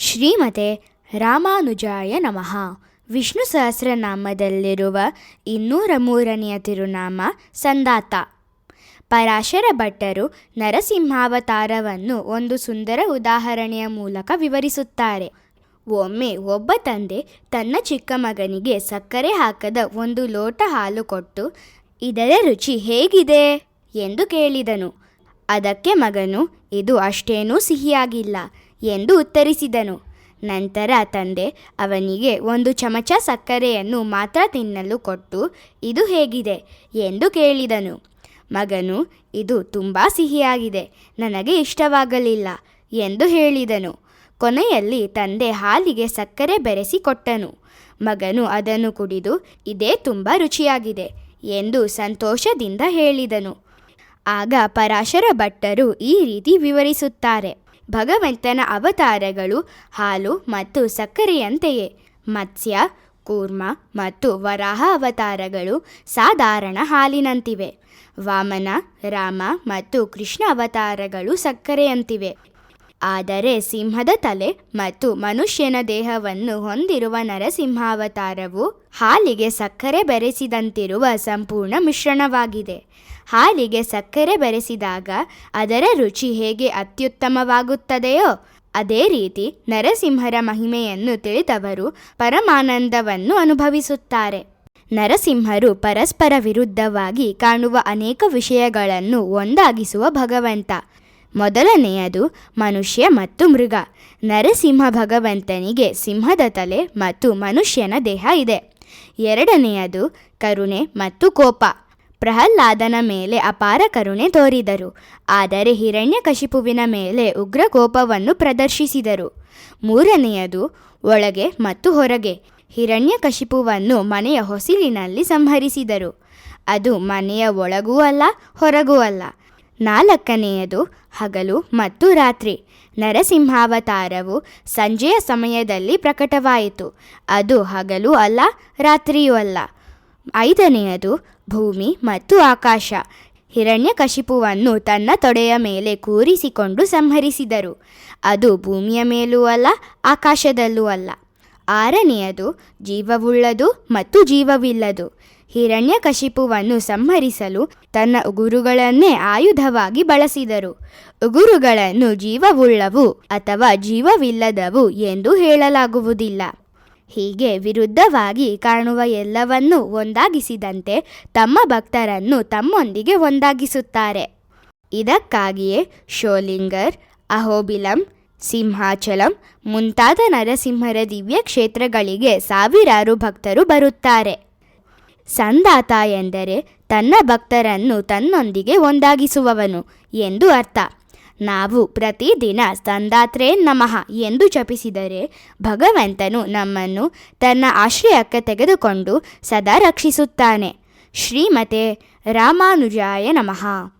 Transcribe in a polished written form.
ಶ್ರೀಮತೆ ರಾಮಾನುಜಾಯ ನಮಃ. ವಿಷ್ಣು ಸಹಸ್ರನಾಮದಲ್ಲಿರುವ 203ನೆಯ ತಿರುನಾಮ ಸಂದಾತ. ಪರಾಶರ ಭಟ್ಟರು ನರಸಿಂಹಾವತಾರವನ್ನು ಒಂದು ಸುಂದರ ಉದಾಹರಣೆಯ ಮೂಲಕ ವಿವರಿಸುತ್ತಾರೆ. ಒಮ್ಮೆ ಒಬ್ಬ ತಂದೆ ತನ್ನ ಚಿಕ್ಕ ಮಗನಿಗೆ ಸಕ್ಕರೆ ಹಾಕದ ಒಂದು ಲೋಟ ಹಾಲು ಕೊಟ್ಟು, ಇದರ ರುಚಿ ಹೇಗಿದೆ ಎಂದು ಕೇಳಿದನು. ಅದಕ್ಕೆ ಮಗನು, ಇದು ಅಷ್ಟೇನೂ ಸಿಹಿಯಾಗಿಲ್ಲ ಎಂದು ಉತ್ತರಿಸಿದನು. ನಂತರ ತಂದೆ ಅವನಿಗೆ ಒಂದು ಚಮಚ ಸಕ್ಕರೆಯನ್ನು ಮಾತ್ರ ತಿನ್ನಲು ಕೊಟ್ಟು, ಇದು ಹೇಗಿದೆ ಎಂದು ಕೇಳಿದನು. ಮಗನು, ಇದು ತುಂಬ ಸಿಹಿಯಾಗಿದೆ, ನನಗೆ ಇಷ್ಟವಾಗಲಿಲ್ಲ ಎಂದು ಹೇಳಿದನು. ಕೊನೆಯಲ್ಲಿ ತಂದೆ ಹಾಲಿಗೆ ಸಕ್ಕರೆ ಬೆರೆಸಿ ಕೊಟ್ಟನು. ಮಗನು ಅದನ್ನು ಕುಡಿದು, ಇದೇ ತುಂಬ ರುಚಿಯಾಗಿದೆ ಎಂದು ಸಂತೋಷದಿಂದ ಹೇಳಿದನು. ಆಗ ಪರಾಶರ ಭಟ್ಟರು ಈ ರೀತಿ ವಿವರಿಸುತ್ತಾರೆ. ಭಗವಂತನ ಅವತಾರಗಳು ಹಾಲು ಮತ್ತು ಸಕ್ಕರೆಯಂತೆಯೇ. ಮತ್ಸ್ಯ, ಕೂರ್ಮ ಮತ್ತು ವರಾಹ ಅವತಾರಗಳು ಸಾಧಾರಣ ಹಾಲಿನಂತಿವೆ. ವಾಮನ, ರಾಮ ಮತ್ತು ಕೃಷ್ಣ ಅವತಾರಗಳು ಸಕ್ಕರೆಯಂತಿವೆ. ಆದರೆ ಸಿಂಹದ ತಲೆ ಮತ್ತು ಮನುಷ್ಯನ ದೇಹವನ್ನು ಹೊಂದಿರುವ ನರಸಿಂಹಾವತಾರವು ಹಾಲಿಗೆ ಸಕ್ಕರೆ ಬೆರೆಸಿದಂತಿರುವ ಸಂಪೂರ್ಣ ಮಿಶ್ರಣವಾಗಿದೆ. ಹಾಲಿಗೆ ಸಕ್ಕರೆ ಬೆರೆಸಿದಾಗ ಅದರ ರುಚಿ ಹೇಗೆ ಅತ್ಯುತ್ತಮವಾಗುತ್ತದೆಯೋ ಅದೇ ರೀತಿ ನರಸಿಂಹರ ಮಹಿಮೆಯನ್ನು ತಿಳಿದವರು ಪರಮಾನಂದವನ್ನು ಅನುಭವಿಸುತ್ತಾರೆ. ನರಸಿಂಹರು ಪರಸ್ಪರ ವಿರುದ್ಧವಾಗಿ ಕಾಣುವ ಅನೇಕ ವಿಷಯಗಳನ್ನು ಒಂದಾಗಿಸುವ ಭಗವಂತ. ಮೊದಲನೆಯದು ಮನುಷ್ಯ ಮತ್ತು ಮೃಗ. ನರಸಿಂಹ ಭಗವಂತನಿಗೆ ಸಿಂಹದ ತಲೆ ಮತ್ತು ಮನುಷ್ಯನ ದೇಹ ಇದೆ. ಎರಡನೆಯದು ಕರುಣೆ ಮತ್ತು ಕೋಪ. ಪ್ರಹ್ಲಾದನ ಮೇಲೆ ಅಪಾರ ಕರುಣೆ ತೋರಿದರು, ಆದರೆ ಹಿರಣ್ಯಕಶಿಪುವಿನ ಮೇಲೆ ಉಗ್ರ ಕೋಪವನ್ನು ಪ್ರದರ್ಶಿಸಿದರು. ಮೂರನೆಯದು ಒಳಗೆ ಮತ್ತು ಹೊರಗೆ. ಹಿರಣ್ಯಕಶಿಪುವನ್ನು ಮನೆಯ ಹೊಸಿಲಿನಲ್ಲಿ ಸಂಹರಿಸಿದರು. ಅದು ಮನೆಯ ಒಳಗೂ ಅಲ್ಲ, ಹೊರಗೂ ಅಲ್ಲ. ನಾಲ್ಕನೆಯದು ಹಗಲು ಮತ್ತು ರಾತ್ರಿ. ನರಸಿಂಹಾವತಾರವು ಸಂಜೆಯ ಸಮಯದಲ್ಲಿ ಪ್ರಕಟವಾಯಿತು. ಅದು ಹಗಲು ಅಲ್ಲ, ರಾತ್ರಿಯೂ ಅಲ್ಲ. ಐದನೆಯದು ಭೂಮಿ ಮತ್ತು ಆಕಾಶ. ಹಿರಣ್ಯಕಶಿಪುವನ್ನು ತನ್ನ ತೊಡೆಯ ಮೇಲೆ ಕೂರಿಸಿಕೊಂಡು ಸಂಹರಿಸಿದರು. ಅದು ಭೂಮಿಯ ಮೇಲೂ ಅಲ್ಲ, ಆಕಾಶದಲ್ಲೂ ಅಲ್ಲ. ಆರನೆಯದು ಜೀವವುಳ್ಳದು ಮತ್ತು ಜೀವವಿಲ್ಲದು. ಹಿರಣ್ಯಕಶಿಪುವನ್ನು ಸಂಹರಿಸಲು ತನ್ನ ಉಗುರುಗಳನ್ನೇ ಆಯುಧವಾಗಿ ಬಳಸಿದರು. ಉಗುರುಗಳನ್ನು ಜೀವವುಳ್ಳವು ಅಥವಾ ಜೀವವಿಲ್ಲದವು ಎಂದು ಹೇಳಲಾಗುವುದಿಲ್ಲ. ಹೀಗೆ ವಿರುದ್ಧವಾಗಿ ಕಾಣುವ ಎಲ್ಲವನ್ನೂ ಒಂದಾಗಿಸಿದಂತೆ ತಮ್ಮ ಭಕ್ತರನ್ನು ತಮ್ಮೊಂದಿಗೆ ಒಂದಾಗಿಸುತ್ತಾರೆ. ಇದಕ್ಕಾಗಿಯೇ ಶೋಲಿಂಗರ್, ಅಹೋಬಿಲಂ, ಸಿಂಹಾಚಲಂ ಮುಂತಾದ ನರಸಿಂಹರ ದಿವ್ಯ ಕ್ಷೇತ್ರಗಳಿಗೆ ಸಾವಿರಾರು ಭಕ್ತರು ಬರುತ್ತಾರೆ. ಸಂದಾತ ಎಂದರೆ ತನ್ನ ಭಕ್ತರನ್ನು ತನ್ನೊಂದಿಗೆ ಒಂದಾಗಿಸುವವನು ಎಂದು ಅರ್ಥ. ನಾವು ಪ್ರತಿದಿನ ಸಂದಾತ್ರೇ ನಮಃ ಎಂದು ಜಪಿಸಿದರೆ ಭಗವಂತನು ನಮ್ಮನ್ನು ತನ್ನ ಆಶ್ರಯಕ್ಕೆ ತೆಗೆದುಕೊಂಡು ಸದಾ ರಕ್ಷಿಸುತ್ತಾನೆ. ಶ್ರೀಮತೆ ರಾಮಾನುಜಾಯ ನಮಃ.